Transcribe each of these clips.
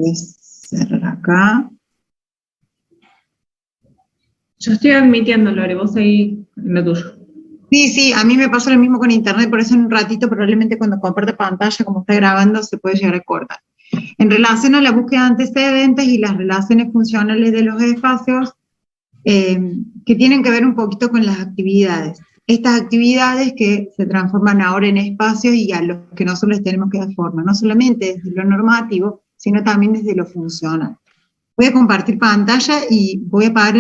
Voy a cerrar acá. Yo estoy admitiendo, Lore, vos ahí en lo tuyo. Sí, a mí me pasa lo mismo con internet, por eso en un ratito probablemente cuando comparte pantalla, como está grabando, se puede llegar a cortar. En relación a la búsqueda de antecedentes y las relaciones funcionales de los espacios, que tienen que ver un poquito con las actividades. Estas actividades que se transforman ahora en espacios y a los que nosotros les tenemos que dar forma, no solamente desde lo normativo, sino también desde lo funcional. Voy a compartir pantalla y voy a apagar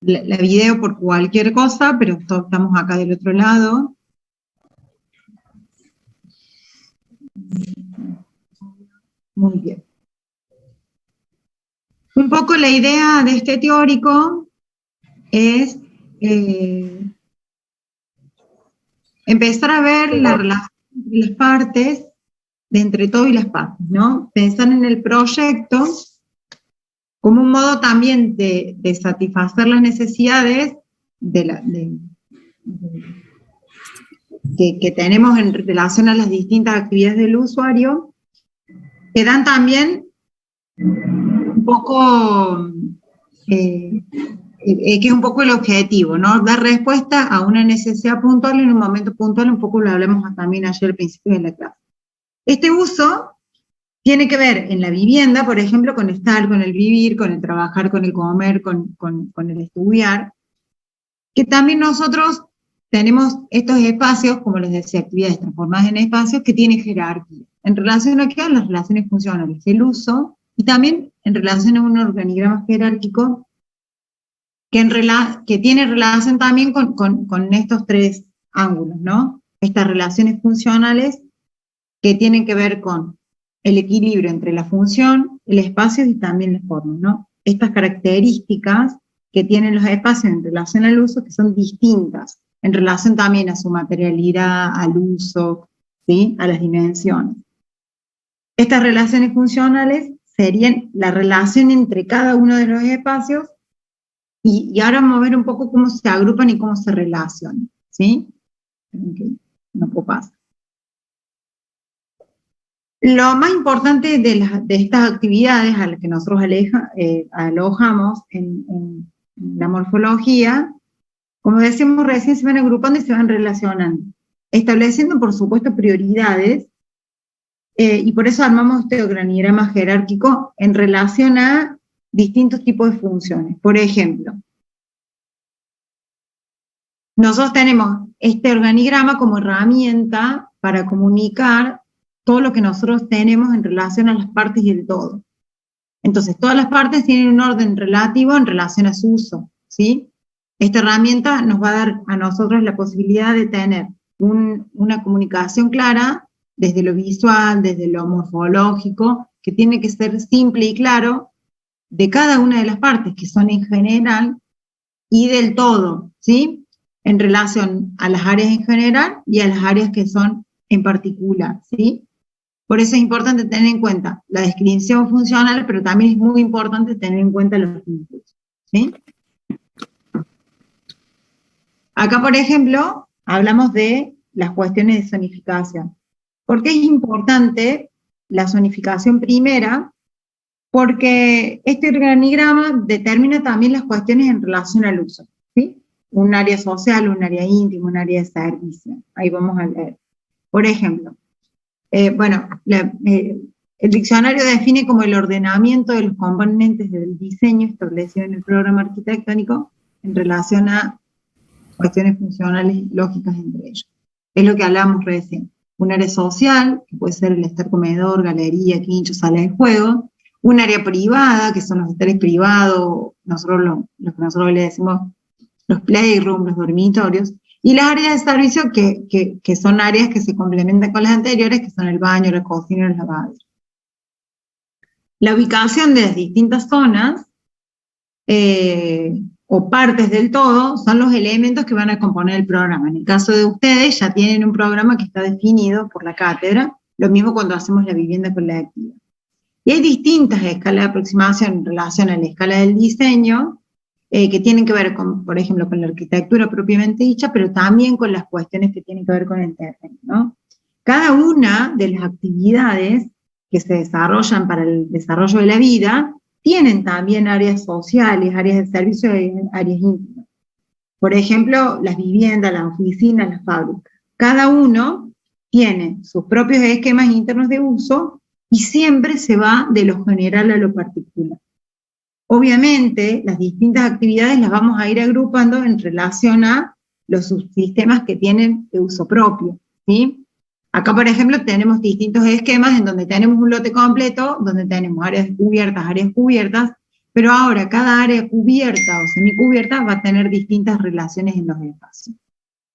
la video por cualquier cosa, pero estamos acá del otro lado. Muy bien. Un poco la idea de este teórico es empezar a ver la relación entre las partes, de entre todo y las partes, ¿no? Pensar en el proyecto como un modo también de satisfacer las necesidades que tenemos en relación a las distintas actividades del usuario, que dan también un poco, que es un poco el objetivo, ¿no? Dar respuesta a una necesidad puntual en un momento puntual, un poco lo hablamos también ayer al principio de la clase. Este uso tiene que ver en la vivienda, por ejemplo, con estar, con el vivir, con el trabajar, con el comer, con el estudiar, que también nosotros tenemos estos espacios, como les decía, actividades transformadas en espacios que tienen jerarquía. En relación a qué? A las relaciones funcionales, el uso, y también en relación a un organigrama jerárquico que tiene relación también con estos tres ángulos, ¿no? Estas relaciones funcionales que tienen que ver con el equilibrio entre la función, el espacio y también la forma, ¿no? Estas características que tienen los espacios en relación al uso, que son distintas, en relación también a su materialidad, al uso, ¿sí? A las dimensiones. Estas relaciones funcionales serían la relación entre cada uno de los espacios, y ahora vamos a ver un poco cómo se agrupan y cómo se relacionan, ¿sí? No puedo pasar. Lo más importante de estas actividades a las que nosotros alojamos en la morfología, como decimos recién, se van agrupando y se van relacionando, estableciendo, por supuesto, prioridades, y por eso armamos este organigrama jerárquico en relación a distintos tipos de funciones. Por ejemplo, nosotros tenemos este organigrama como herramienta para comunicar todo lo que nosotros tenemos en relación a las partes y el todo. Entonces, todas las partes tienen un orden relativo en relación a su uso, ¿sí? Esta herramienta nos va a dar a nosotros la posibilidad de tener una comunicación clara desde lo visual, desde lo morfológico, que tiene que ser simple y claro de cada una de las partes, que son en general, y del todo, ¿sí? En relación a las áreas en general y a las áreas que son en particular, ¿sí? Por eso es importante tener en cuenta la descripción funcional, pero también es muy importante tener en cuenta los vínculos, ¿sí? Acá, por ejemplo, hablamos de las cuestiones de zonificación. ¿Por qué es importante la zonificación primera? Porque este organigrama determina también las cuestiones en relación al uso, ¿sí? Un área social, un área íntima, un área de servicio. Ahí vamos a leer. Por ejemplo, el diccionario define como el ordenamiento de los componentes del diseño establecido en el programa arquitectónico en relación a cuestiones funcionales y lógicas entre ellos. Es lo que hablábamos recién. Un área social, que puede ser el estar comedor, galería, quincho, sala de juego. Un área privada, que son los hoteles privados, lo que nosotros le decimos los playrooms, los dormitorios. Y las áreas de servicio que son áreas que se complementan con las anteriores, que son el baño, la cocina y los lavaderos. La ubicación de las distintas zonas o partes del todo son los elementos que van a componer el programa. En el caso de ustedes ya tienen un programa que está definido por la cátedra, lo mismo cuando hacemos la vivienda colectiva. Y hay distintas escalas de aproximación en relación a la escala del diseño, que tienen que ver con, por ejemplo, con la arquitectura propiamente dicha, pero también con las cuestiones que tienen que ver con el terreno, ¿no? cada una de las actividades que se desarrollan para el desarrollo de la vida tienen también áreas sociales, áreas de servicio y áreas íntimas. Por ejemplo, las viviendas, las oficinas, las fábricas. Cada uno tiene sus propios esquemas internos de uso y siempre se va de lo general a lo particular. Obviamente, las distintas actividades las vamos a ir agrupando en relación a los subsistemas que tienen de uso propio, ¿sí? Acá, por ejemplo, tenemos distintos esquemas en donde tenemos un lote completo, donde tenemos áreas cubiertas, pero ahora cada área cubierta o semicubierta va a tener distintas relaciones en los espacios.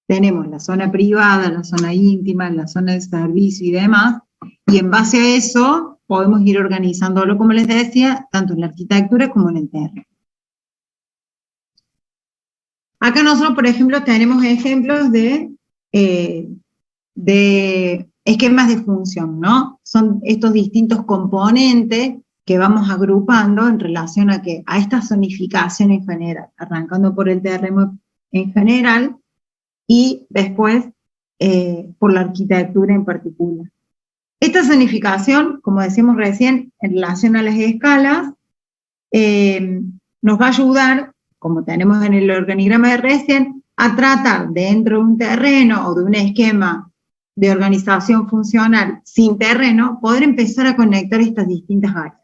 Tenemos la zona privada, la zona íntima, la zona de servicio y demás, y en base a eso podemos ir organizándolo, como les decía, tanto en la arquitectura como en el terreno. Acá nosotros, por ejemplo, tenemos ejemplos de esquemas de función, ¿no? Son estos distintos componentes que vamos agrupando en relación a esta zonificación en general, arrancando por el terreno en general y después por la arquitectura en particular. Esta zonificación, como decíamos recién, en relación a las escalas, nos va a ayudar, como tenemos en el organigrama de recién, a tratar dentro de un terreno o de un esquema de organización funcional sin terreno, poder empezar a conectar estas distintas áreas.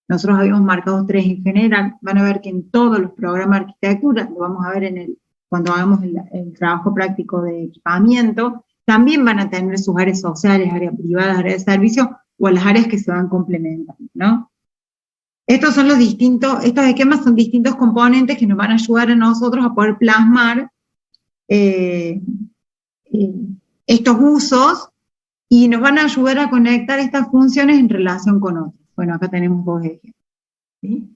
Nosotros habíamos marcado 3 en general, van a ver que en todos los programas de arquitectura, lo vamos a ver cuando hagamos el trabajo práctico de equipamiento, también van a tener sus áreas sociales, áreas privadas, áreas de servicio, o las áreas que se van complementando, ¿no? Estos esquemas son distintos componentes que nos van a ayudar a nosotros a poder plasmar estos usos y nos van a ayudar a conectar estas funciones en relación con otras. Bueno, acá tenemos 2 ejemplos, ¿sí?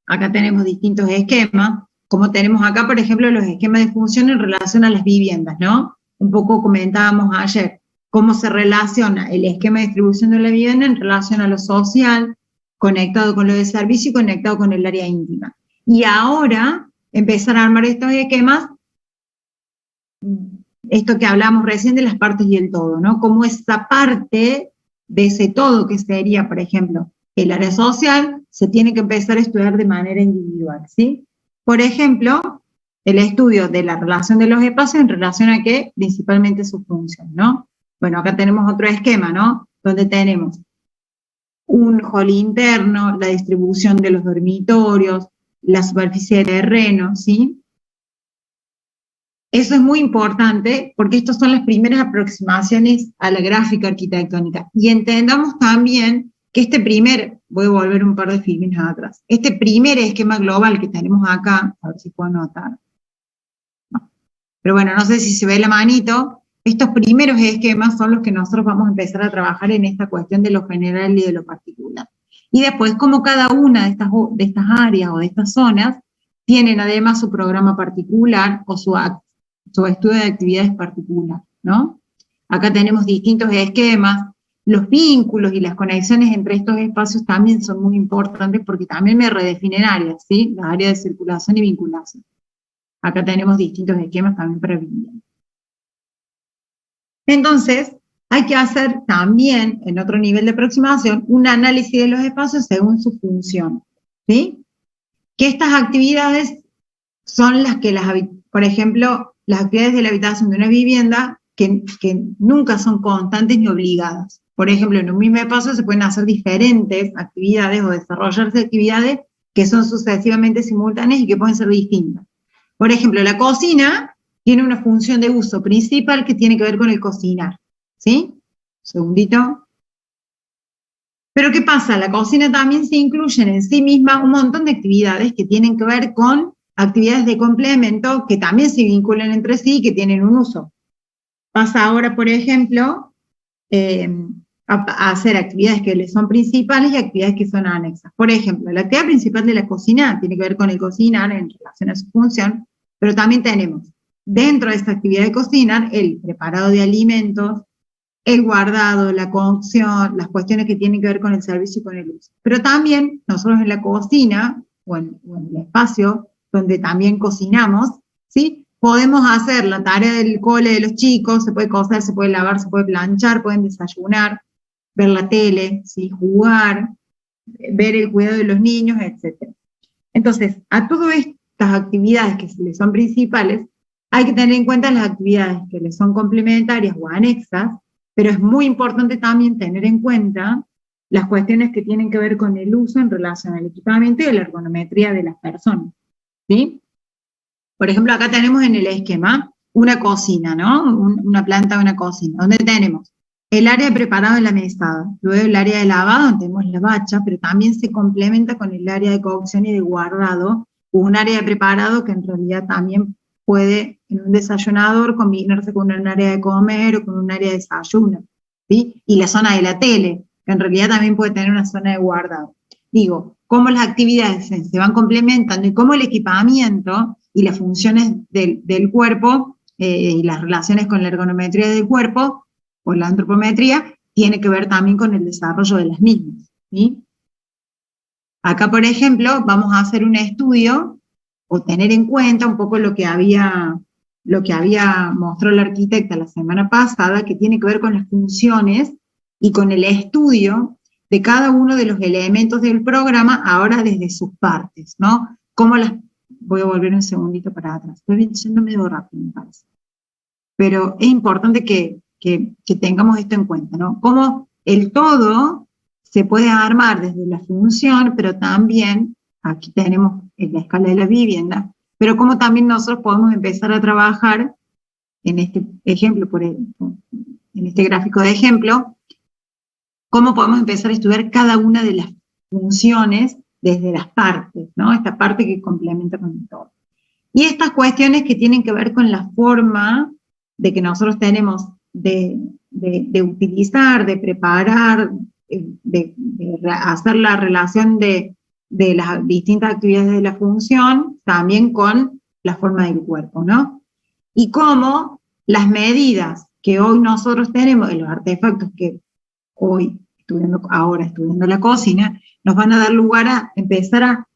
Acá tenemos distintos esquemas, como tenemos acá, por ejemplo, los esquemas de función en relación a las viviendas, ¿no? Un poco comentábamos ayer cómo se relaciona el esquema de distribución de la vivienda en relación a lo social, conectado con lo de servicio y conectado con el área íntima. Y ahora empezar a armar estos esquemas, esto que hablamos recién de las partes y el todo, ¿no? Cómo esa parte de ese todo que sería, por ejemplo, el área social, se tiene que empezar a estudiar de manera individual, ¿sí? Por ejemplo, el estudio de la relación de los espacios en relación a qué, principalmente su función, ¿no? Bueno, acá tenemos otro esquema, ¿no? Donde tenemos un hall interno, la distribución de los dormitorios, la superficie de terreno, ¿sí? Eso es muy importante porque estas son las primeras aproximaciones a la gráfica arquitectónica. Y entendamos también que voy a volver un par de filmes atrás, este primer esquema global que tenemos acá, a ver si puedo anotar, no. Pero bueno, no sé si se ve la manito, estos primeros esquemas son los que nosotros vamos a empezar a trabajar en esta cuestión de lo general y de lo particular. Y después, como cada una de estas áreas o de estas zonas tienen además su programa particular o su estudio de actividades particular, ¿no? Acá tenemos distintos esquemas, los vínculos y las conexiones entre estos espacios también son muy importantes porque también me redefinen áreas, ¿sí? Las áreas de circulación y vinculación. Acá tenemos distintos esquemas también para vivienda. Entonces, hay que hacer también, en otro nivel de aproximación, un análisis de los espacios según su función, ¿sí? Que estas actividades son las que, por ejemplo, las actividades de la habitación de una vivienda que nunca son constantes ni obligadas. Por ejemplo, en un mismo espacio se pueden hacer diferentes actividades o desarrollarse actividades que son sucesivamente simultáneas y que pueden ser distintas. Por ejemplo, la cocina tiene una función de uso principal que tiene que ver con el cocinar, ¿sí? Un segundito. Pero ¿qué pasa? La cocina también se incluyen en sí misma un montón de actividades que tienen que ver con actividades de complemento que también se vinculan entre sí y que tienen un uso. Pasa ahora, por ejemplo, a hacer actividades que les son principales y actividades que son anexas. Por ejemplo, la actividad principal de la cocina tiene que ver con el cocinar en relación a su función, pero también tenemos dentro de esta actividad de cocinar el preparado de alimentos, el guardado, la cocción, las cuestiones que tienen que ver con el servicio y con el uso. Pero también nosotros en la cocina, o en el espacio donde también cocinamos, ¿sí? podemos hacer la tarea del cole de los chicos, se puede coser, se puede lavar, se puede planchar, pueden desayunar, ver la tele, ¿sí? Jugar, ver el cuidado de los niños, etc. Entonces, a todas estas actividades que les son principales, hay que tener en cuenta las actividades que les son complementarias o anexas, pero es muy importante también tener en cuenta las cuestiones que tienen que ver con el uso en relación al equipamiento y a la ergonometría de las personas, ¿sí? Por ejemplo, acá tenemos en el esquema una cocina, ¿no? Una planta de una cocina, donde tenemos el área de preparado de la mesada, luego el área de lavado, donde tenemos la bacha, pero también se complementa con el área de cocción y de guardado, un área de preparado que en realidad también puede, en un desayunador, combinarse con un área de comer o con un área de desayuno, ¿sí? Y la zona de la tele, que en realidad también puede tener una zona de guardado. Digo, cómo las actividades se van complementando y cómo el equipamiento y las funciones del cuerpo y las relaciones con la ergonometría del cuerpo o la antropometría tiene que ver también con el desarrollo de las mismas, ¿sí? Acá, por ejemplo, vamos a hacer un estudio o tener en cuenta un poco lo que había mostrado la arquitecta la semana pasada, que tiene que ver con las funciones y con el estudio de cada uno de los elementos del programa, ahora desde sus partes, ¿no? Voy a volver un segundito para atrás, estoy yendo medio rápido, me parece. Pero es importante que tengamos esto en cuenta, ¿no? Cómo el todo se puede armar desde la función, pero también, aquí tenemos en la escala de la vivienda, pero cómo también nosotros podemos empezar a trabajar, en este ejemplo, en este gráfico de ejemplo, cómo podemos empezar a estudiar cada una de las funciones desde las partes, ¿no? Esta parte que complementa con el todo. Y estas cuestiones que tienen que ver con la forma de que nosotros tenemos de utilizar, de preparar, de hacer la relación de las distintas actividades de la función, también con la forma del cuerpo, ¿no? Y cómo las medidas que hoy nosotros tenemos, de los artefactos que hoy, estudiando la cocina, nos van a dar lugar a empezar a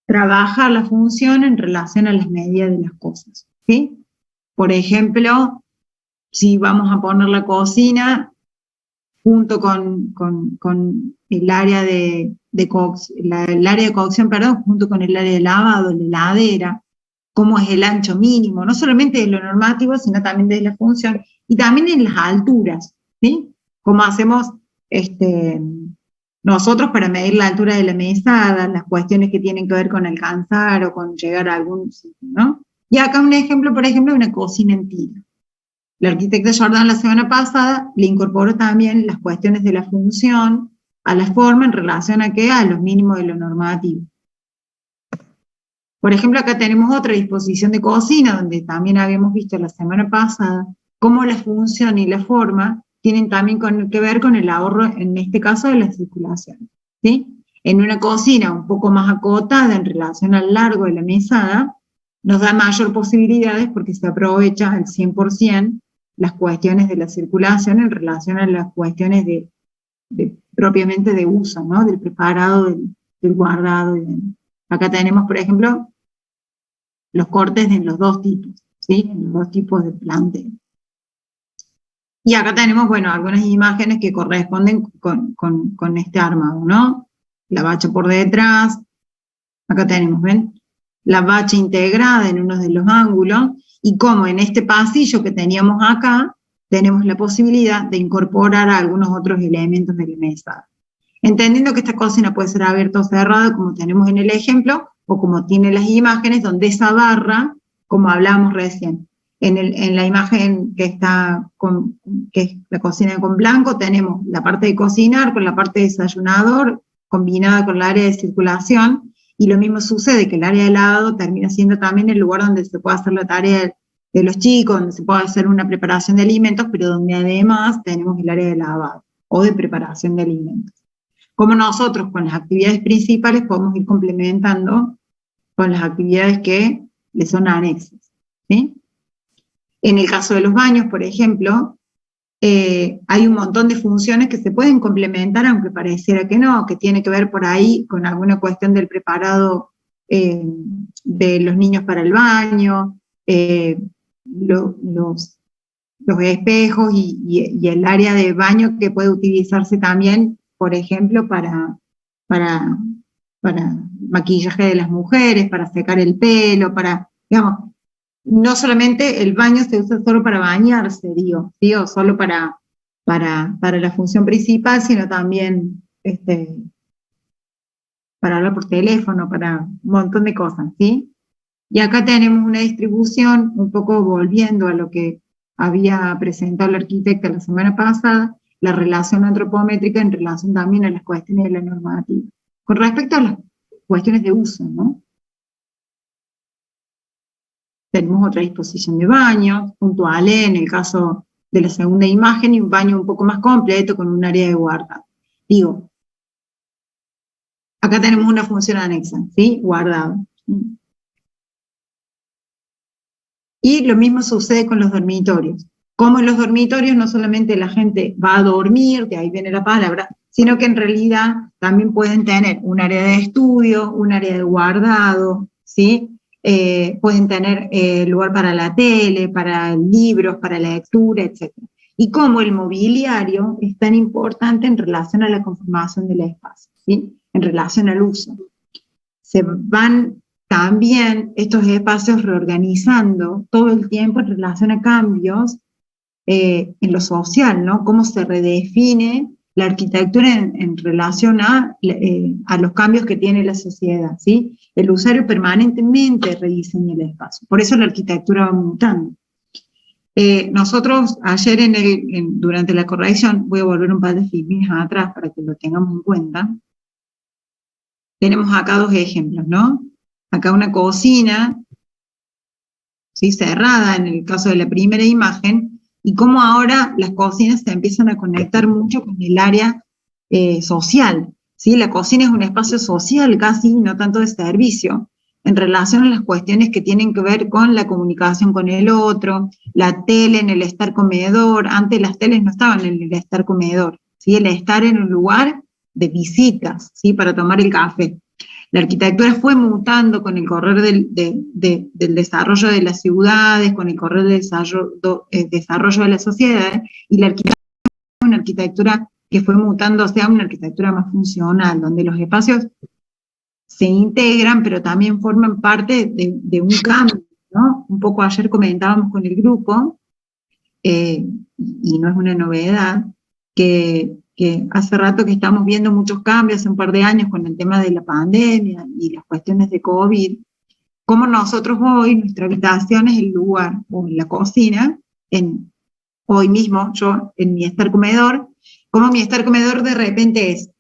trabajar la función en relación a las medidas de las cosas, ¿sí? Por ejemplo, si vamos a poner la cocina junto con el área el área de cocción, perdón, junto con el área de lavado, la heladera, cómo es el ancho mínimo, no solamente de lo normativo, sino también de la función, y también en las alturas, ¿sí? Cómo hacemos nosotros para medir la altura de la mesada, las cuestiones que tienen que ver con alcanzar o con llegar a algún sitio, ¿no? Y acá un ejemplo, por ejemplo, de una cocina en tira. La arquitecta Jordan la semana pasada le incorporó también las cuestiones de la función a la forma en relación a a los mínimos de lo normativo. Por ejemplo, acá tenemos otra disposición de cocina, donde también habíamos visto la semana pasada cómo la función y la forma tienen también que ver con el ahorro, en este caso, de la circulación, ¿sí? En una cocina un poco más acotada en relación al largo de la mesada, nos da mayor posibilidades porque se aprovecha al 100% las cuestiones de la circulación en relación a las cuestiones propiamente de uso, ¿no? Del preparado, del guardado. Acá tenemos, por ejemplo, los cortes en los dos tipos, ¿sí? En los dos tipos de planteo. Y acá tenemos, bueno, algunas imágenes que corresponden con este armado, ¿no? La bacha por detrás, acá tenemos, ¿ven? La bacha integrada en uno de los ángulos, y como en este pasillo que teníamos acá, tenemos la posibilidad de incorporar algunos otros elementos de la mesa. Entendiendo que esta cocina puede ser abierta o cerrada, como tenemos en el ejemplo, o como tiene las imágenes, donde esa barra, como hablábamos recién, en la imagen que es la cocina con blanco, tenemos la parte de cocinar con la parte de desayunador, combinada con el área de circulación, y lo mismo sucede que el área de lavado termina siendo también el lugar donde se puede hacer la tarea de los chicos, donde se puede hacer una preparación de alimentos, pero donde además tenemos el área de lavado o de preparación de alimentos. Como nosotros con las actividades principales podemos ir complementando con las actividades que le son anexas, ¿sí? En el caso de los baños, por ejemplo, hay un montón de funciones que se pueden complementar, aunque pareciera que no, que tiene que ver por ahí con alguna cuestión del preparado de los niños para el baño, los espejos y el área de baño que puede utilizarse también, por ejemplo, para maquillaje de las mujeres, para secar el pelo, digamos, no solamente el baño se usa solo para bañarse, digo solo para la función principal, sino también para hablar por teléfono, para un montón de cosas, ¿sí? Y acá tenemos una distribución, un poco volviendo a lo que había presentado la arquitecta la semana pasada, la relación antropométrica en relación también a las cuestiones de la normativa. Con respecto a las cuestiones de uso, ¿no? Tenemos otra disposición de baños, puntuales en el caso de la segunda imagen, y un baño un poco más completo con un área de guardado. Digo, acá tenemos una función anexa, ¿sí? Guardado. Y lo mismo sucede con los dormitorios. Como en los dormitorios no solamente la gente va a dormir, de ahí viene la palabra, sino que en realidad también pueden tener un área de estudio, un área de guardado, ¿sí? Pueden tener lugar para la tele, para libros, para la lectura, etc. Y cómo el mobiliario es tan importante en relación a la conformación del espacio, ¿sí? En relación al uso. Se van también estos espacios reorganizando todo el tiempo en relación a cambios en lo social, ¿no? Cómo se redefine la arquitectura en relación a los cambios que tiene la sociedad, ¿sí? El usuario permanentemente rediseña el espacio, por eso la arquitectura va mutando. Nosotros ayer durante la corrección, voy a volver un par de filmes atrás para que lo tengamos en cuenta, tenemos acá dos ejemplos, ¿no? Acá una cocina, ¿sí? Cerrada en el caso de la primera imagen, y cómo ahora las cocinas se empiezan a conectar mucho con el área social, ¿sí? La cocina es un espacio social casi, no tanto de servicio, en relación a las cuestiones que tienen que ver con la comunicación con el otro, la tele en el estar comedor. Antes las teles no estaban en el estar comedor, ¿sí? El estar en un lugar de visitas, ¿sí? Para tomar el café. La arquitectura fue mutando con el correr del desarrollo de las ciudades, con el correr del desarrollo de las sociedades, y la arquitectura es una arquitectura que fue mutando hacia una arquitectura más funcional, donde los espacios se integran, pero también forman parte de un cambio, ¿no? Un poco ayer comentábamos con el grupo, y no es una novedad, que hace rato que estamos viendo muchos cambios, hace un par de años con el tema de la pandemia y las cuestiones de COVID, como nosotros hoy, nuestra habitación es el lugar, o en la cocina, hoy mismo yo en mi estar comedor, como mi estar comedor de repente es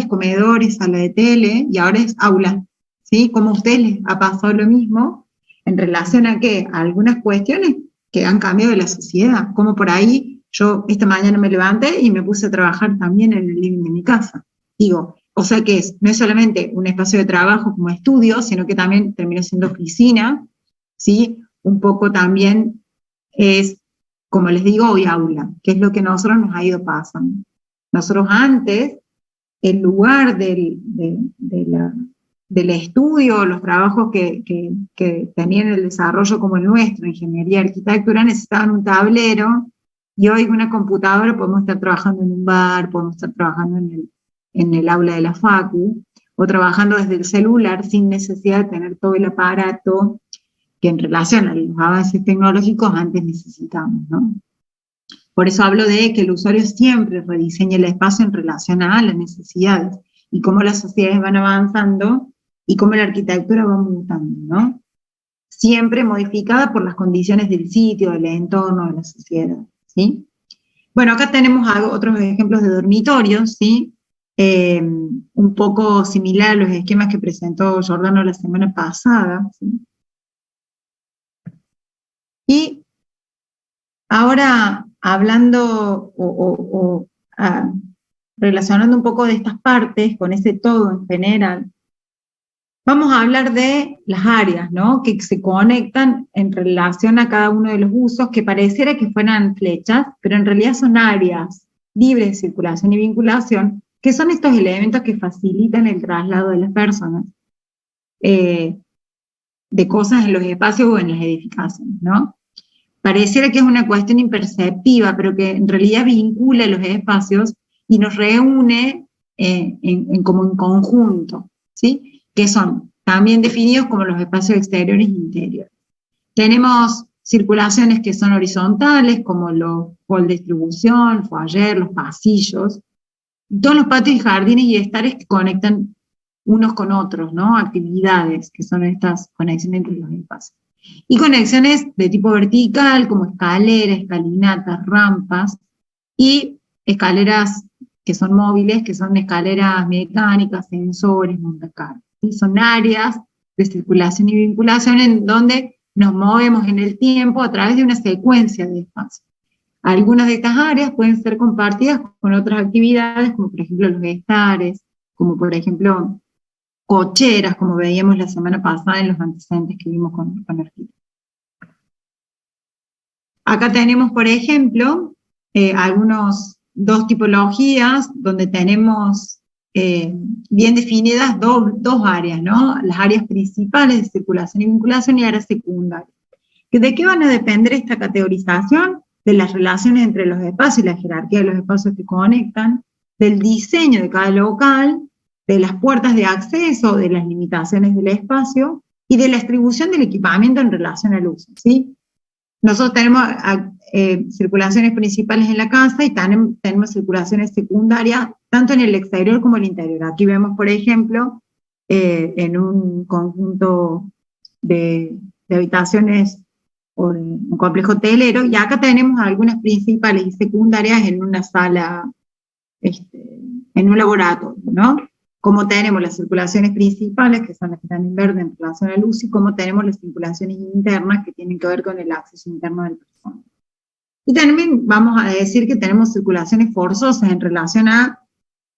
comedor, es sala de tele, y ahora es aula, ¿sí? Como a ustedes les ha pasado lo mismo, en relación a ¿qué? A algunas cuestiones que han cambiado de la sociedad, como por ahí yo esta mañana me levanté y me puse a trabajar también en el living de mi casa. Digo, o sea que no es solamente un espacio de trabajo como estudio, sino que también termina siendo oficina, ¿sí? Un poco también es, como les digo, hoy aula, que es lo que a nosotros nos ha ido pasando. Nosotros antes, el lugar del estudio, los trabajos que tenían el desarrollo como el nuestro, ingeniería y arquitectura, necesitaban un tablero, y hoy una computadora podemos estar trabajando en un bar, podemos estar trabajando en el aula de la facu, o trabajando desde el celular sin necesidad de tener todo el aparato que en relación a los avances tecnológicos antes necesitamos, ¿no? Por eso hablo de que el usuario siempre rediseña el espacio en relación a las necesidades, y cómo las sociedades van avanzando, y cómo la arquitectura va mutando, ¿no? Siempre modificada por las condiciones del sitio, del entorno, de la sociedad, ¿sí? Bueno, acá tenemos otros ejemplos de dormitorios, ¿sí? Un poco similar a los esquemas que presentó Giordano la semana pasada, ¿sí? Y ahora, hablando relacionando un poco de estas partes con ese todo en general, vamos a hablar de las áreas, ¿no? Que se conectan en relación a cada uno de los usos, que pareciera que fueran flechas, pero en realidad son áreas libres de circulación y vinculación, que son estos elementos que facilitan el traslado de las personas. de cosas en los espacios o en las edificaciones, ¿no? Pareciera que es una cuestión imperceptiva, pero que en realidad vincula los espacios y nos reúne como en conjunto, ¿sí? Que son también definidos como los espacios exteriores e interiores. Tenemos circulaciones que son horizontales, como los halls de distribución, foyer, los pasillos, todos los patios y jardines y estares que conectan unos con otros, ¿no? Actividades, que son estas conexiones entre los espacios. Y conexiones de tipo vertical, como escaleras, escalinatas, rampas, y escaleras que son móviles, que son escaleras mecánicas, sensores, montacargas. ¿Sí? Son áreas de circulación y vinculación en donde nos movemos en el tiempo a través de una secuencia de espacios. Algunas de estas áreas pueden ser compartidas con otras actividades, como por ejemplo los estares, como por ejemplo cocheras, como veíamos la semana pasada en los antecedentes que vimos con Arquitectura. Acá tenemos, por ejemplo, dos tipologías donde tenemos bien definidas dos áreas, ¿no? Las áreas principales de circulación y vinculación y áreas secundarias. ¿De qué van a depender esta categorización? De las relaciones entre los espacios y la jerarquía de los espacios que conectan, del diseño de cada local, de las puertas de acceso, de las limitaciones del espacio y de la distribución del equipamiento en relación al uso, ¿sí? Nosotros tenemos circulaciones principales en la casa y tenemos circulaciones secundarias, tanto en el exterior como en el interior. Aquí vemos, por ejemplo, en un conjunto de habitaciones o un complejo hotelero, y acá tenemos algunas principales y secundarias en una sala, en un laboratorio, ¿no? Como tenemos las circulaciones principales, que son las que están en verde en relación al uso, y como tenemos las circulaciones internas, que tienen que ver con el acceso interno del personal. Y también vamos a decir que tenemos circulaciones forzosas en relación a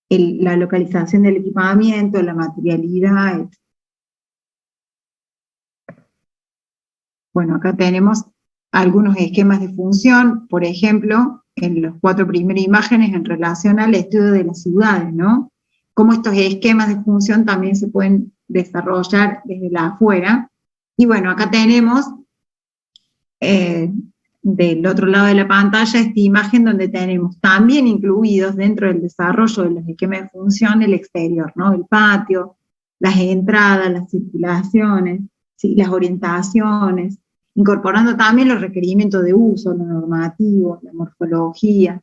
la localización del equipamiento, la materialidad, etc. Bueno, acá tenemos algunos esquemas de función, por ejemplo, en las 4 primeras imágenes en relación al estudio de las ciudades, ¿no? Cómo estos esquemas de función también se pueden desarrollar desde la afuera. Y bueno, acá tenemos del otro lado de la pantalla esta imagen donde tenemos también incluidos dentro del desarrollo de los esquemas de función el exterior, ¿no? El patio, las entradas, las circulaciones, ¿sí? Las orientaciones, incorporando también los requerimientos de uso, lo normativo, la morfología.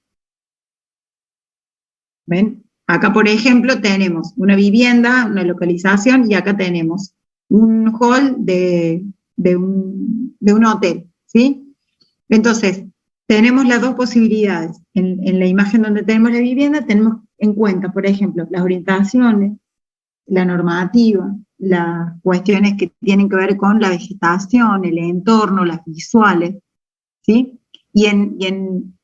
¿Ven? Acá, por ejemplo, tenemos una vivienda, una localización, y acá tenemos un hall de un hotel, ¿sí? Entonces, tenemos las dos posibilidades. En la imagen donde tenemos la vivienda, tenemos en cuenta, por ejemplo, las orientaciones, la normativa, las cuestiones que tienen que ver con la vegetación, el entorno, las visuales, ¿sí? Y en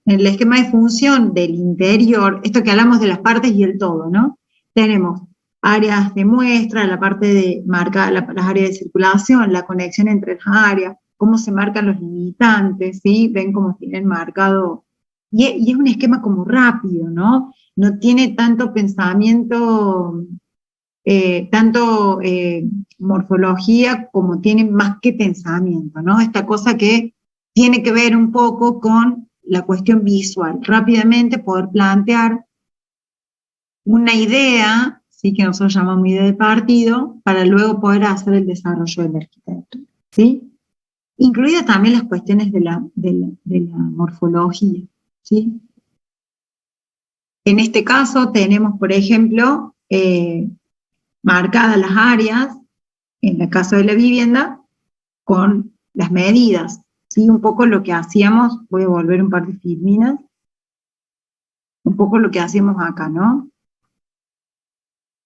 el esquema de función del interior, esto que hablamos de las partes y el todo, ¿no? Tenemos áreas de muestra, la parte de marcar las áreas de circulación, la conexión entre las áreas, cómo se marcan los limitantes, ¿sí? Ven cómo tienen marcado, y es un esquema como rápido, ¿no? No tiene tanto pensamiento, morfología como tiene más que pensamiento, ¿no? Esta cosa que tiene que ver un poco con la cuestión visual, rápidamente poder plantear una idea, ¿sí? Que nosotros llamamos idea de partido, para luego poder hacer el desarrollo del arquitecto, ¿sí? Incluidas también las cuestiones de la morfología, ¿sí? En este caso tenemos, por ejemplo, marcadas las áreas, en el caso de la vivienda, con las medidas, ¿sí? Un poco lo que hacíamos, voy a volver un par de filminas, un poco lo que hacíamos acá, ¿no?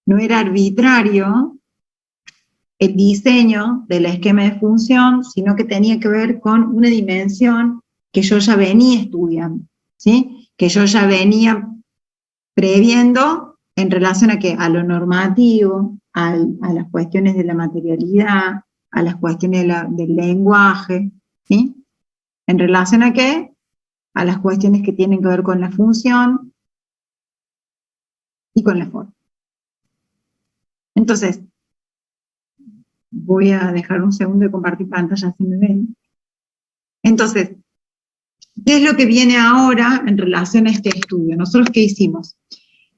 No era arbitrario el diseño del esquema de función, sino que tenía que ver con una dimensión que yo ya venía estudiando, ¿sí? Que yo ya venía previendo en relación a ¿qué? A lo normativo, a las cuestiones de la materialidad, a las cuestiones del lenguaje, ¿sí? ¿En relación a qué? A las cuestiones que tienen que ver con la función y con la forma. Entonces, voy a dejar un segundo de compartir pantalla, así me ven. Entonces, ¿qué es lo que viene ahora en relación a este estudio? ¿Nosotros qué hicimos?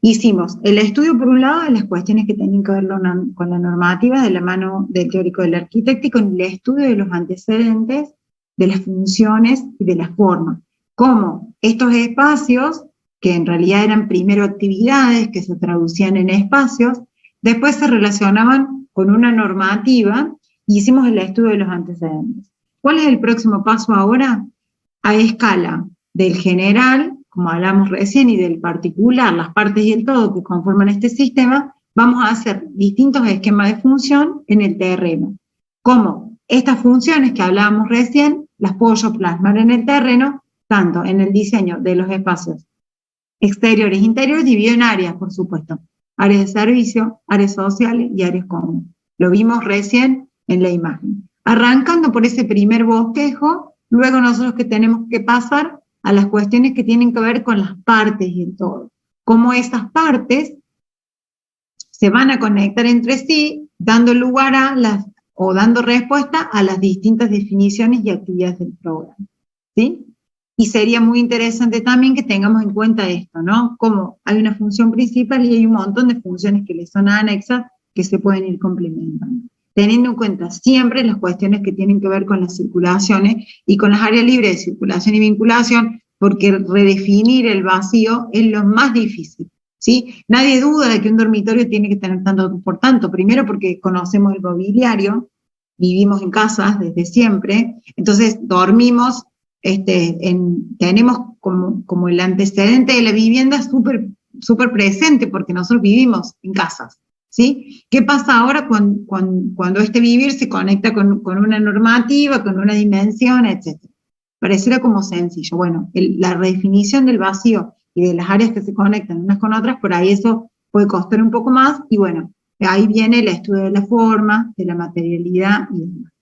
Hicimos el estudio, por un lado, de las cuestiones que tenían que ver con la normativa, de la mano del teórico del arquitecto, y con el estudio de los antecedentes, de las funciones y de las formas. Cómo estos espacios, que en realidad eran primero actividades que se traducían en espacios, después se relacionaban con una normativa y hicimos el estudio de los antecedentes. ¿Cuál es el próximo paso ahora? A escala del general, como hablamos recién, y del particular, las partes y el todo que conforman este sistema, vamos a hacer distintos esquemas de función en el terreno. Como estas funciones que hablábamos recién, las puedo yo plasmar en el terreno, tanto en el diseño de los espacios exteriores e interiores, dividido en áreas, por supuesto. Áreas de servicio, áreas sociales y áreas comunes. Lo vimos recién en la imagen. Arrancando por ese primer bosquejo, luego nosotros que tenemos que pasar a las cuestiones que tienen que ver con las partes y el todo. Cómo esas partes se van a conectar entre sí, dando lugar o dando respuesta a las distintas definiciones y actividades del programa. ¿Sí? Y sería muy interesante también que tengamos en cuenta esto, ¿no? Como hay una función principal y hay un montón de funciones que le son anexas que se pueden ir complementando. Teniendo en cuenta siempre las cuestiones que tienen que ver con las circulaciones y con las áreas libres de circulación y vinculación, porque redefinir el vacío es lo más difícil, ¿sí? Nadie duda de que un dormitorio tiene que tener tanto por tanto, primero porque conocemos el mobiliario, vivimos en casas desde siempre, entonces dormimos, tenemos como el antecedente de la vivienda súper presente, porque nosotros vivimos en casas. ¿Sí? ¿Qué pasa ahora cuando este vivir se conecta con una normativa, con una dimensión, etcétera? Pareciera como sencillo. Bueno, la redefinición del vacío y de las áreas que se conectan unas con otras, por ahí eso puede costar un poco más, y bueno, ahí viene el estudio de la forma, de la materialidad y demás.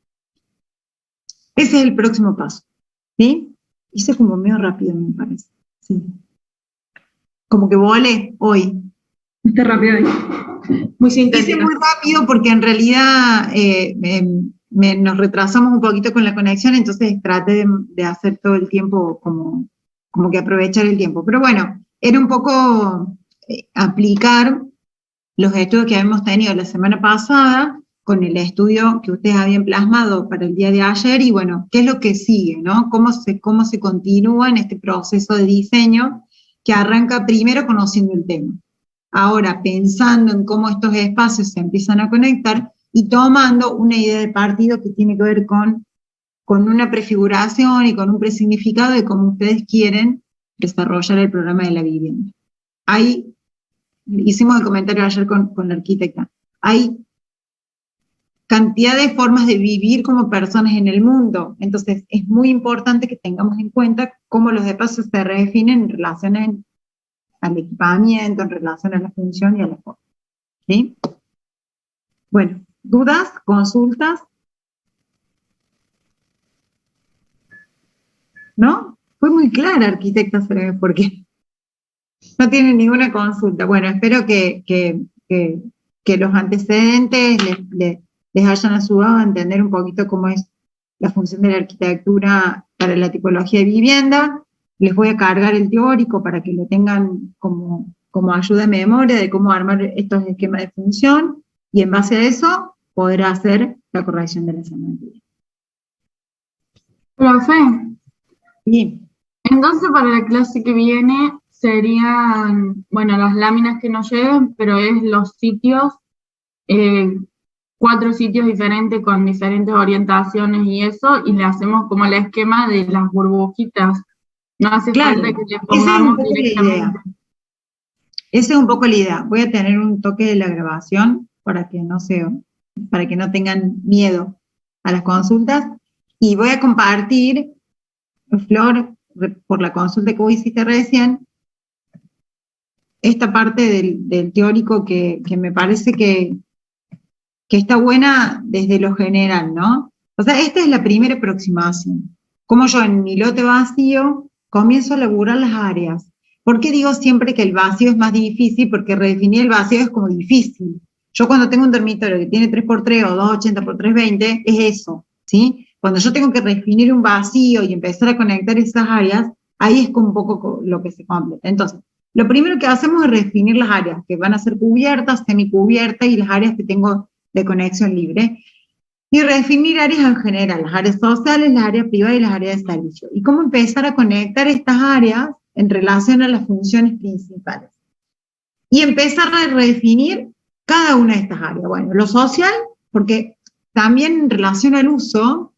Ese es el próximo paso. ¿Sí? Hice como medio rápido, me parece. Sí. Como que volé hoy. Está rápido. Muy sintético. Hice muy rápido porque en realidad nos retrasamos un poquito con la conexión, entonces traté de hacer todo el tiempo como que aprovechar el tiempo. Pero bueno, era un poco aplicar los estudios que habíamos tenido la semana pasada con el estudio que ustedes habían plasmado para el día de ayer, y bueno, ¿qué es lo que sigue, no? ¿Cómo se continúa en este proceso de diseño que arranca primero conociendo el tema? Ahora, pensando en cómo estos espacios se empiezan a conectar y tomando una idea de partido que tiene que ver con una prefiguración y con un presignificado de cómo ustedes quieren desarrollar el programa de la vivienda. Ahí, hicimos el comentario ayer con la arquitecta, hay cantidad de formas de vivir como personas en el mundo, entonces es muy importante que tengamos en cuenta cómo los espacios se redefinen en relación al equipamiento, en relación a la función y a la forma. ¿Sí? Bueno, ¿dudas? ¿Consultas? ¿No? Fue muy clara, arquitecta, porque no tiene ninguna consulta. Bueno, espero que los antecedentes les hayan ayudado a entender un poquito cómo es la función de la arquitectura para la tipología de vivienda. Les voy a cargar el teórico para que lo tengan como ayuda de memoria de cómo armar estos esquemas de función, y en base a eso poder hacer la corrección de la semana que viene. Profe, Sí. entonces para la clase que viene serían, bueno, las láminas que nos lleven, pero es los sitios, 4 sitios diferentes con diferentes orientaciones y eso, y le hacemos como el esquema de las burbujitas. No hace Claro, falta que le esa es un pongamos poco la directamente. idea. Esa es un poco la idea. Voy a tener un toque de la grabación para que no tengan miedo a las consultas, y voy a compartir, Flor, por la consulta que vos hiciste recién, esta parte del teórico que me parece que está buena desde lo general, ¿no? O sea, esta es la primera aproximación. Como yo en mi lote vacío comienzo a elaborar las áreas. ¿Por qué digo siempre que el vacío es más difícil? Porque redefinir el vacío es como difícil. yo cuando tengo un dormitorio que tiene 3x3 o 280x320, es eso, ¿sí? Cuando yo tengo que definir un vacío y empezar a conectar esas áreas, ahí es un poco lo que se completa. Entonces, lo primero que hacemos es definir las áreas que van a ser cubiertas, semicubiertas y las áreas que tengo de conexión libre. Y redefinir áreas en general, las áreas sociales, las áreas privadas y las áreas de servicio. Y cómo empezar a conectar estas áreas en relación a las funciones principales. Y empezar a redefinir cada una de estas áreas. Bueno, lo social, porque también en relación al uso,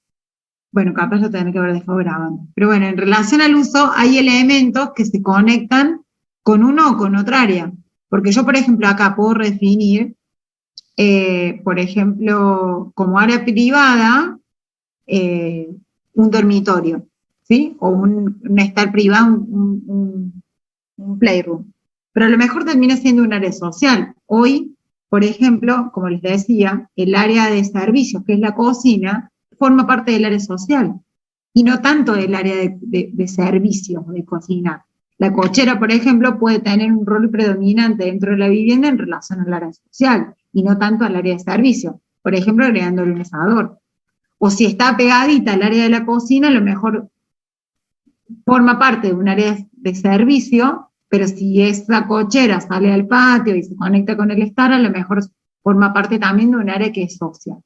bueno, capaz lo tendré que haber dejado grabando, pero bueno, en relación al uso hay elementos que se conectan con uno o con otra área. Porque yo, por ejemplo, acá puedo redefinir, por ejemplo, como área privada, un dormitorio, ¿sí? O un estar privado, un playroom. Pero a lo mejor termina siendo un área social. Hoy, por ejemplo, como les decía, el área de servicios, que es la cocina, forma parte del área social, y no tanto del área de servicios, de cocinar. La cochera, por ejemplo, puede tener un rol predominante dentro de la vivienda en relación al área social, y no tanto al área de servicios. Por ejemplo, agregándole un asador. O si está pegadita al área de la cocina, a lo mejor forma parte de un área de servicio, pero si esa cochera sale al patio y se conecta con el estar, a lo mejor forma parte también de un área que es social.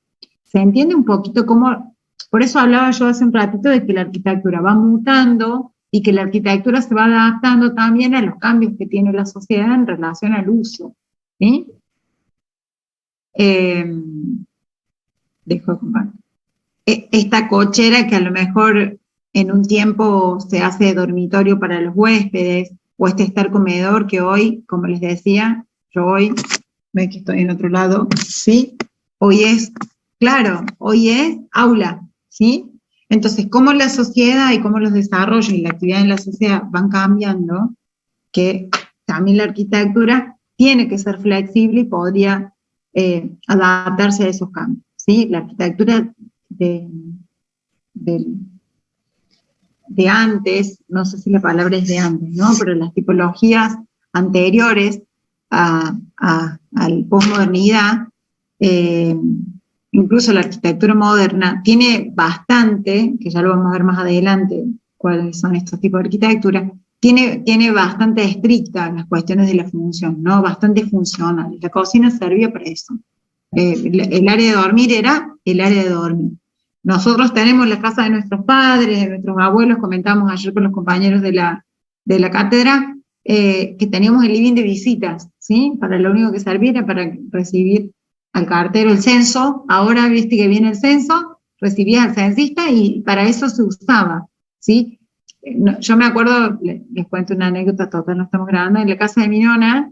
¿Se entiende un poquito cómo? Por eso hablaba yo hace un ratito de que la arquitectura va mutando y que la arquitectura se va adaptando también a los cambios que tiene la sociedad en relación al uso. ¿Sí? Dejo de compartir. Esta cochera que a lo mejor en un tiempo se hace dormitorio para los huéspedes, o este estar comedor que hoy, como les decía, yo hoy, ve que estoy en otro lado, ¿sí? Hoy es, claro, hoy es aula, ¿sí? Entonces, cómo la sociedad y cómo los desarrollos y la actividad en la sociedad van cambiando, que también la arquitectura tiene que ser flexible y podría adaptarse a esos cambios, ¿sí? La arquitectura de antes, no sé si la palabra es de antes, ¿no? Pero las tipologías anteriores al posmodernidad, incluso la arquitectura moderna, tiene bastante, que ya lo vamos a ver más adelante, cuáles son estos tipos de arquitectura, tiene bastante estricta las cuestiones de la función, ¿no? Bastante funcional. La cocina servía para eso. El área de dormir era el área de dormir. Nosotros tenemos la casa de nuestros padres, de nuestros abuelos, comentamos ayer con los compañeros de la cátedra, que teníamos el living de visitas, ¿sí? Para lo único que servía era para recibir al cartero el censo. Ahora, viste que viene el censo, recibías al censista y para eso se usaba, ¿sí? Yo me acuerdo, les cuento una anécdota, total, no estamos grabando, en la casa de mi nona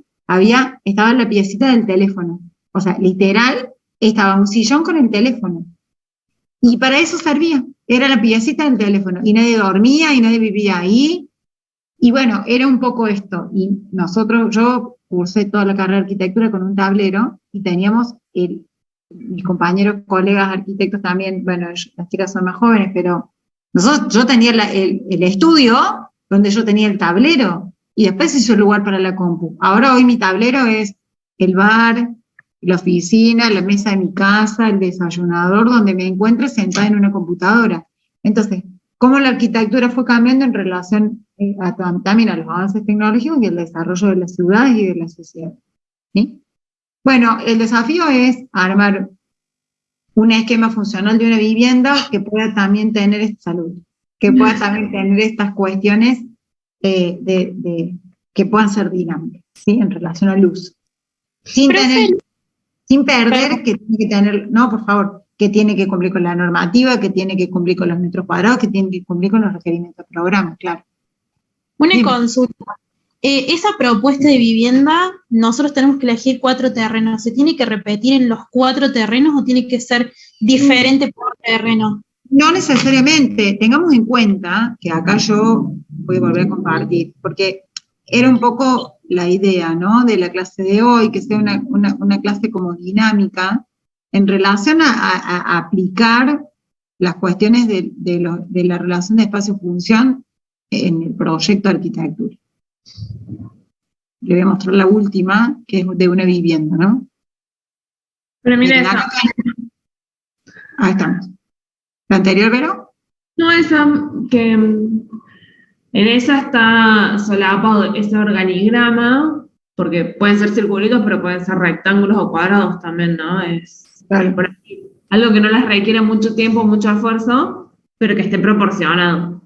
estaba la piecita del teléfono. O sea, literal, estaba un sillón con el teléfono. Y para eso servía, era la piecita del teléfono. Y nadie dormía y nadie vivía ahí. Y bueno, era un poco esto. Y yo cursé toda la carrera de arquitectura con un tablero y teníamos, mis compañeros, colegas arquitectos también, bueno, las chicas son más jóvenes, pero yo tenía el estudio donde yo tenía el tablero y después hizo lugar para la compu. Ahora hoy mi tablero es el bar, la oficina, la mesa de mi casa, el desayunador, donde me encuentro sentada en una computadora. Entonces, cómo la arquitectura fue cambiando en relación también a los avances tecnológicos y el desarrollo de las ciudades y de la sociedad. ¿Sí? Bueno, el desafío es armar un esquema funcional de una vivienda que pueda también tener esta salud, que pueda también tener estas cuestiones que puedan ser dinámicas, ¿sí? En relación al uso. Sin perder que tiene que tener, no, por favor, que tiene que cumplir con la normativa, que tiene que cumplir con los metros cuadrados, que tiene que cumplir con los requerimientos del programa, claro. Una consulta. Esa propuesta de vivienda, nosotros tenemos que elegir 4 terrenos. ¿Se tiene que repetir en los 4 terrenos o tiene que ser diferente por terreno? No necesariamente. Tengamos en cuenta que acá yo voy a volver a compartir, porque era un poco la idea, ¿no?, de la clase de hoy, que sea una clase como dinámica, en relación a aplicar las cuestiones de la relación de espacio-función en el proyecto de arquitectura. Le voy a mostrar la última, que es de una vivienda, ¿no? Pero mira Miren, esa. acá ahí estamos. ¿La anterior, Vero? No, esa que en esa está solapado ese organigrama, porque pueden ser circulitos, pero pueden ser rectángulos o cuadrados también, ¿no? Es Claro. por ahí algo que no les requiere mucho tiempo, mucho esfuerzo, pero que esté proporcionado.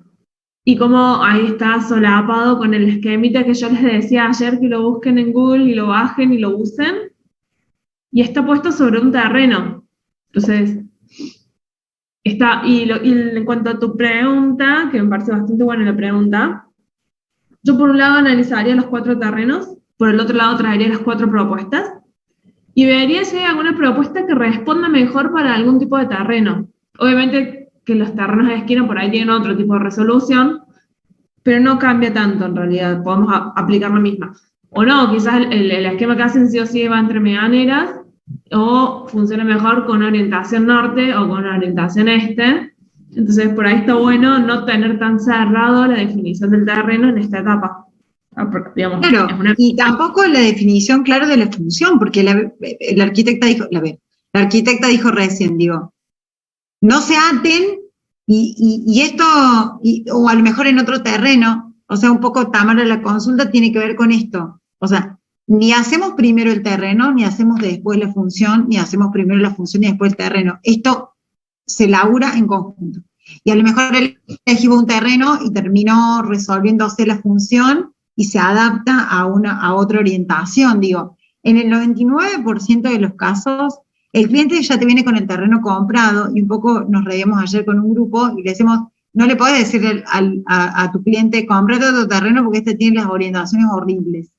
Y como ahí está solapado con el esquemita que yo les decía ayer, que lo busquen en Google y lo bajen y lo usen, y está puesto sobre un terreno. Entonces, está, y en cuanto a tu pregunta, que me parece bastante buena la pregunta, yo por un lado analizaría los 4 terrenos, por el otro lado traería las 4 propuestas, y vería si hay alguna propuesta que responda mejor para algún tipo de terreno. Obviamente que los terrenos de esquina por ahí tienen otro tipo de resolución, pero no cambia tanto en realidad, podemos aplicar la misma. O no, quizás el esquema que hacen sí o sí va entre medianeras, o funciona mejor con orientación norte o con orientación este. Entonces por ahí está bueno no tener tan cerrado la definición del terreno en esta etapa. Porque, digamos, Claro, es una... y tampoco la definición clara de la función, porque la arquitecta dijo, la arquitecta dijo recién, digo, no se aten y esto, o a lo mejor en otro terreno, o sea, un poco Tamara, la consulta tiene que ver con esto, o sea, ni hacemos primero el terreno, ni hacemos después la función, ni hacemos primero la función y después el terreno, esto se labura en conjunto. Y a lo mejor él elegimos un terreno y terminó resolviéndose la función y se adapta a otra orientación, digo. En el 99% de los casos, el cliente ya te viene con el terreno comprado y un poco nos reíamos ayer con un grupo y le decimos, no le puedes decir a tu cliente, cómprate otro terreno porque este tiene las orientaciones horribles,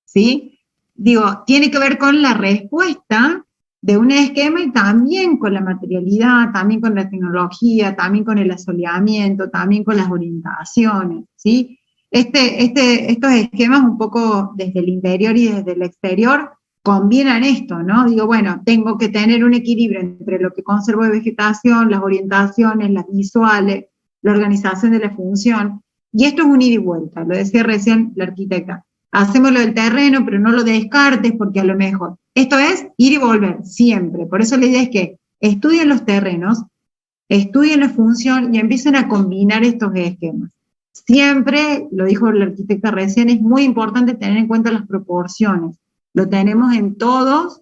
¿sí? Digo, tiene que ver con la respuesta de un esquema y también con la materialidad, también con la tecnología, también con el asoleamiento, también con las orientaciones, ¿sí? Estos esquemas un poco desde el interior y desde el exterior combinan esto, ¿no? Digo, bueno, tengo que tener un equilibrio entre lo que conservo de vegetación, las orientaciones, las visuales, la organización de la función, y esto es un ida y vuelta, lo decía recién la arquitecta. Hacemos lo del terreno, pero no lo descartes porque a lo mejor. Esto es ir y volver, siempre. Por eso la idea es que estudien los terrenos, estudien la función y empiecen a combinar estos esquemas. Siempre, lo dijo la arquitecta recién, es muy importante tener en cuenta las proporciones. Lo tenemos en todos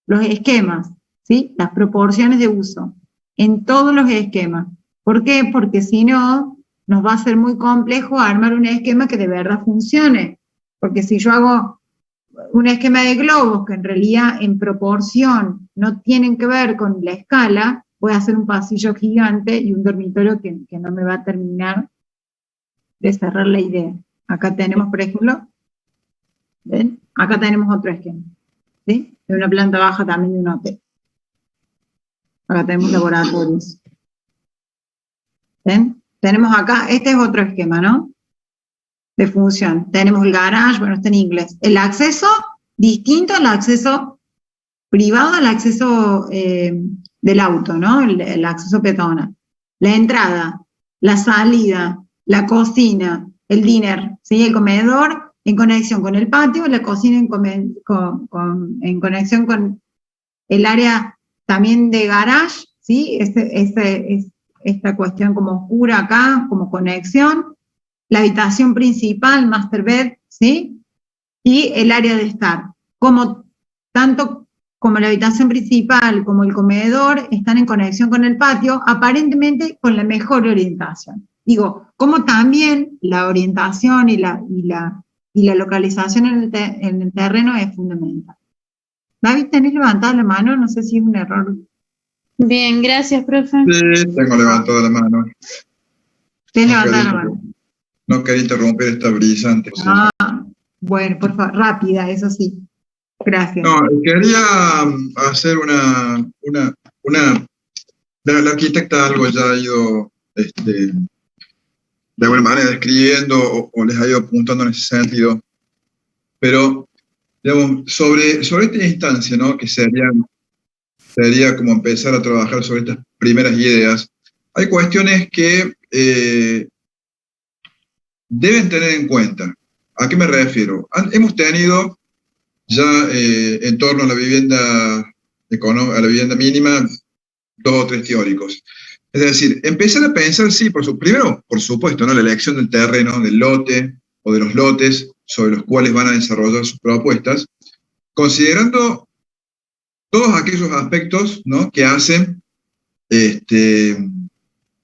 los esquemas, ¿sí? Las proporciones de uso, en todos los esquemas. ¿Por qué? Porque si no, nos va a ser muy complejo armar un esquema que de verdad funcione. Porque si yo hago un esquema de globos que en realidad en proporción no tienen que ver con la escala, voy a hacer un pasillo gigante y un dormitorio que no me va a terminar de cerrar la idea. Acá tenemos, por ejemplo, ¿ven? Acá tenemos otro esquema, ¿sí? De una planta baja también de un hotel. Acá tenemos laboratorios. ¿Ven? Tenemos acá, este es otro esquema, ¿no? De función. Tenemos el garage, bueno, está en inglés. El acceso, distinto al acceso privado al acceso del auto, ¿no? El acceso peatonal. La entrada, la salida, la cocina, el dinner, ¿sí? El comedor en conexión con el patio, la cocina en conexión con el área también de garage, ¿sí? Esta cuestión como oscura acá, como conexión. La habitación principal, master bed, ¿sí? Y el área de estar. Tanto como la habitación principal como el comedor están en conexión con el patio, aparentemente con la mejor orientación. Digo, como también la orientación y la localización en el terreno es fundamental. David, ¿tenés levantada la mano? No sé si es un error. Bien, gracias, profe. Sí, tengo levantada la mano. ¿Tenés levantada la mano? No quería interrumpir esta brillante. Bueno, por favor, rápida, eso sí. Gracias. No, quería hacer la arquitecta algo ya ha ido, de alguna manera describiendo o les ha ido apuntando en ese sentido, pero, digamos, sobre esta instancia, ¿no? Que sería como empezar a trabajar sobre estas primeras ideas, hay cuestiones que deben tener en cuenta. ¿A qué me refiero? Hemos tenido ya en torno a la vivienda a la vivienda mínima 2 o 3 teóricos. Es decir, empezar a pensar, sí, primero, por supuesto, ¿no? La elección del terreno, del lote o de los lotes sobre los cuales van a desarrollar sus propuestas, considerando todos aquellos aspectos, ¿no? Que hacen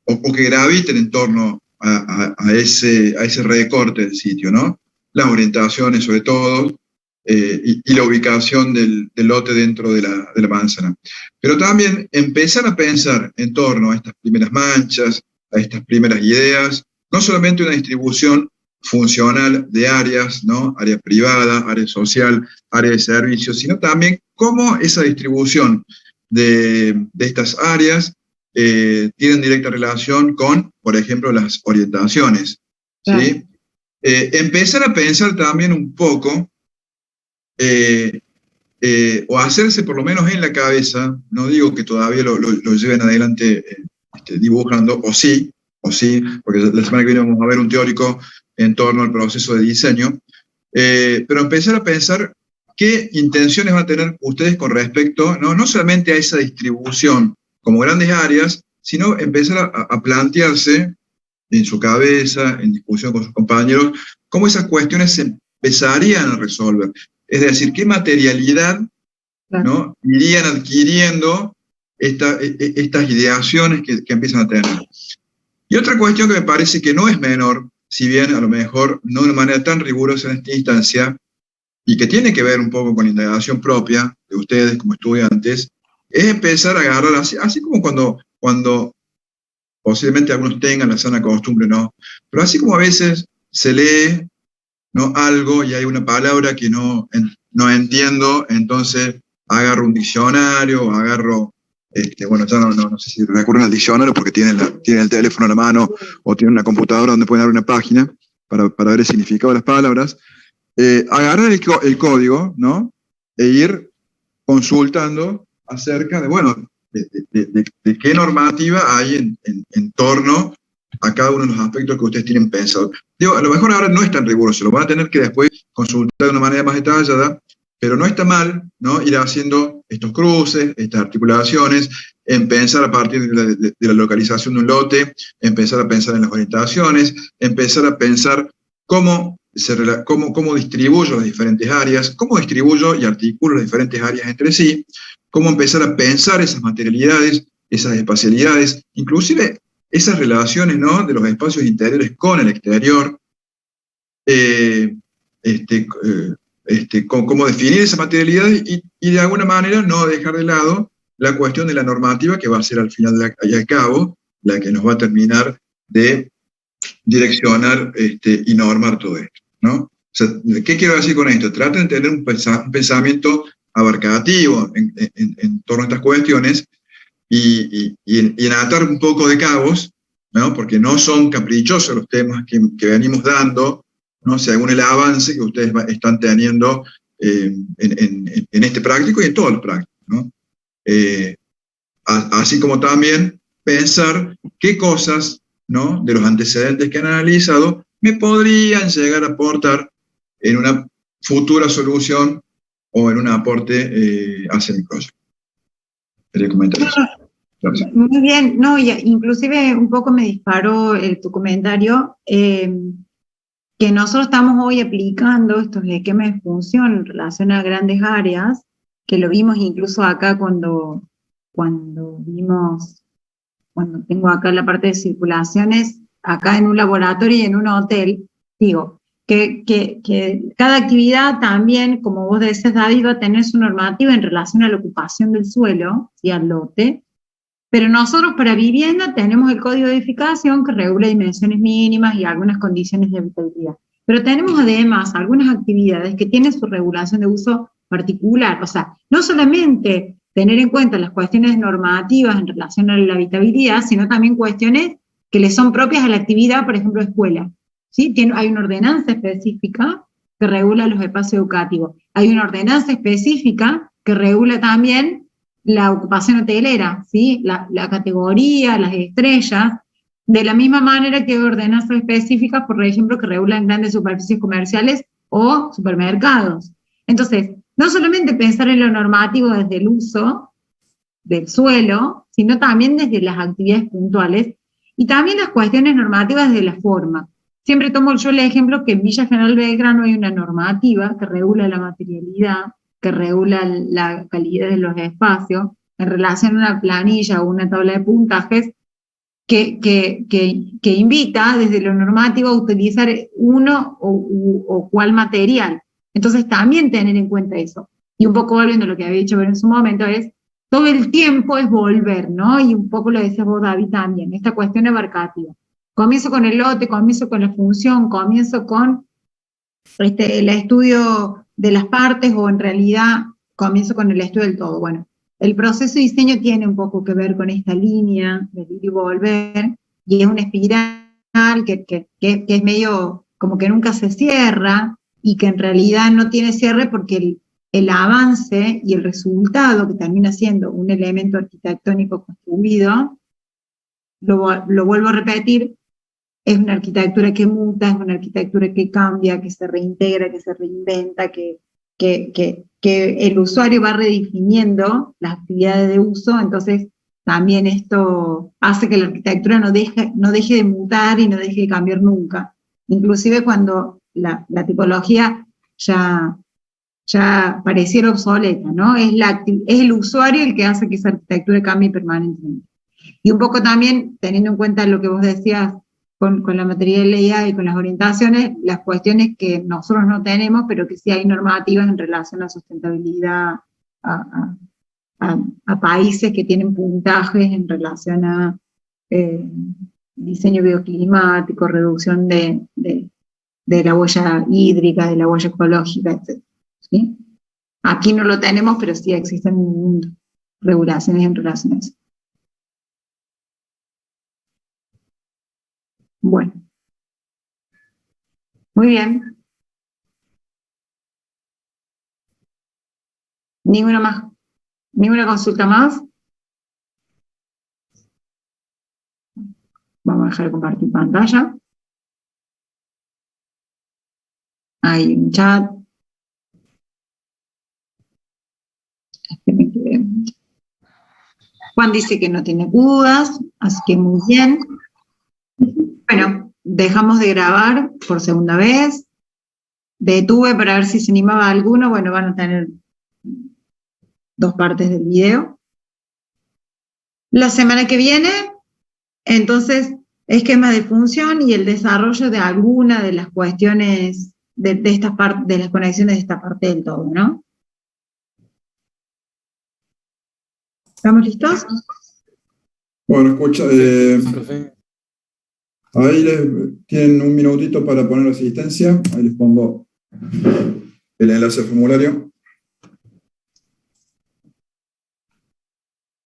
o que graviten en torno a ese recorte del sitio, ¿no? Las orientaciones, sobre todo, y la ubicación del lote dentro de la manzana. Pero también empezar a pensar en torno a estas primeras manchas, a estas primeras ideas, no solamente una distribución funcional de áreas, ¿no? Área privada, área social, área de servicios, sino también cómo esa distribución de estas áreas tienen directa relación con, por ejemplo, las orientaciones. Claro. ¿Sí? Empezar a pensar también un poco, o hacerse por lo menos en la cabeza, no digo que todavía lo lleven adelante dibujando, o sí, porque la semana que viene vamos a ver un teórico en torno al proceso de diseño, pero empezar a pensar qué intenciones van a tener ustedes con respecto, no solamente a esa distribución como grandes áreas, sino empezar a plantearse en su cabeza, en discusión con sus compañeros, cómo esas cuestiones se empezarían a resolver. Es decir, qué materialidad, ¿no? Irían adquiriendo estas ideaciones que empiezan a tener. Y otra cuestión que me parece que no es menor, si bien a lo mejor no de una manera tan rigurosa en esta instancia, y que tiene que ver un poco con la indagación propia de ustedes como estudiantes, es empezar a agarrar, así como cuando posiblemente algunos tengan la sana costumbre, ¿no? Pero así como a veces se lee, ¿no? Algo y hay una palabra que no entiendo, entonces agarro un diccionario, agarro, bueno, ya no sé si recurren al diccionario porque tienen el teléfono a la mano o tienen una computadora donde pueden abrir una página para ver el significado de las palabras. Agarrar el código, ¿no? E ir consultando acerca de, bueno, de qué normativa hay en torno a cada uno de los aspectos que ustedes tienen pensado. Digo, a lo mejor ahora no es tan riguroso, lo van a tener que después consultar de una manera más detallada, pero no está mal, ¿no? Ir haciendo estos cruces, estas articulaciones, en pensar a partir de la localización de un lote, empezar a pensar en las orientaciones, empezar a pensar cómo distribuyo las diferentes áreas, cómo distribuyo y articulo las diferentes áreas entre sí, cómo empezar a pensar esas materialidades, esas espacialidades, inclusive esas relaciones, ¿no? De los espacios interiores con el exterior, cómo definir esa materialidad y de alguna manera no dejar de lado la cuestión de la normativa que va a ser al final y al cabo la que nos va a terminar de direccionar y normar todo esto, ¿no? O sea, ¿qué quiero decir con esto? Traten de tener un pensamiento abarcativo en torno a estas cuestiones y en atar un poco de cabos, ¿no? Porque no son caprichosos los temas que venimos dando, ¿no? Según el avance que ustedes están teniendo en este práctico y en todos los prácticos, ¿no? Así como también pensar qué cosas, ¿no? De los antecedentes que han analizado me podrían llegar a aportar en una futura solución o en un aporte hacia mi proyecto. Quería comentar eso. Gracias. Muy bien, no, y inclusive un poco me disparó tu comentario, que nosotros estamos hoy aplicando estos esquemas de función en relación a grandes áreas, que lo vimos incluso acá cuando tengo acá la parte de circulaciones, acá en un laboratorio y en un hotel, digo, que cada actividad también, como vos decís, David, va a tener su normativa en relación a la ocupación del suelo y al lote, pero nosotros para vivienda tenemos el código de edificación que regula dimensiones mínimas y algunas condiciones de habitabilidad. Pero tenemos además algunas actividades que tienen su regulación de uso particular, o sea, no solamente tener en cuenta las cuestiones normativas en relación a la habitabilidad, sino también cuestiones que le son propias a la actividad, por ejemplo, escuela. ¿Sí? Hay una ordenanza específica que regula los espacios educativos. Hay una ordenanza específica que regula también la ocupación hotelera, ¿sí? La categoría, las estrellas, de la misma manera que hay ordenanzas específicas, por ejemplo, que regulan grandes superficies comerciales o supermercados. Entonces, no solamente pensar en lo normativo desde el uso, del suelo, sino también desde las actividades puntuales y también las cuestiones normativas de la forma. Siempre tomo yo el ejemplo que en Villa General Belgrano hay una normativa que regula la materialidad, que regula la calidad de los espacios, en relación a una planilla o una tabla de puntajes, que invita desde lo normativo a utilizar uno o cual material. Entonces también tener en cuenta eso. Y un poco volviendo a lo que había dicho en su momento, es todo el tiempo es volver, ¿no? Y un poco lo decía vos, David, también, esta cuestión abarcativa. Comienzo con el lote, comienzo con la función, comienzo con el estudio de las partes, o en realidad comienzo con el estudio del todo. Bueno, el proceso de diseño tiene un poco que ver con esta línea de ir y volver, y es una espiral que es medio como que nunca se cierra, y que en realidad no tiene cierre porque el avance y el resultado, que termina siendo un elemento arquitectónico construido, lo vuelvo a repetir, es una arquitectura que muta, es una arquitectura que cambia, que se reintegra, que se reinventa, que el usuario va redefiniendo las actividades de uso. Entonces también esto hace que la arquitectura no deje de mutar y no deje de cambiar nunca, inclusive cuando la tipología ya pareciera obsoleta, ¿no? Es el usuario el que hace que esa arquitectura cambie permanentemente. Y un poco también, teniendo en cuenta lo que vos decías con la materialidad y con las orientaciones, las cuestiones que nosotros no tenemos, pero que sí hay normativas en relación a la sustentabilidad, a países que tienen puntajes en relación a diseño bioclimático, reducción de la huella hídrica, de la huella ecológica, etc. ¿Sí? Aquí no lo tenemos, pero sí existen en el mundo regulaciones en relación a eso. Bueno. Muy bien. ¿Ninguna consulta más? Vamos a dejar de compartir pantalla. Hay un chat. Juan dice que no tiene dudas, así que muy bien. Bueno, dejamos de grabar por segunda vez. Detuve para ver si se animaba alguno. Bueno, van a tener 2 partes del video. La semana que viene, entonces, esquema de función y el desarrollo de alguna de las cuestiones de las conexiones de esta parte del todo, ¿no? ¿Estamos listos? Bueno, escucha, ahí tienen un minutito para poner asistencia. Ahí les pongo el enlace al formulario.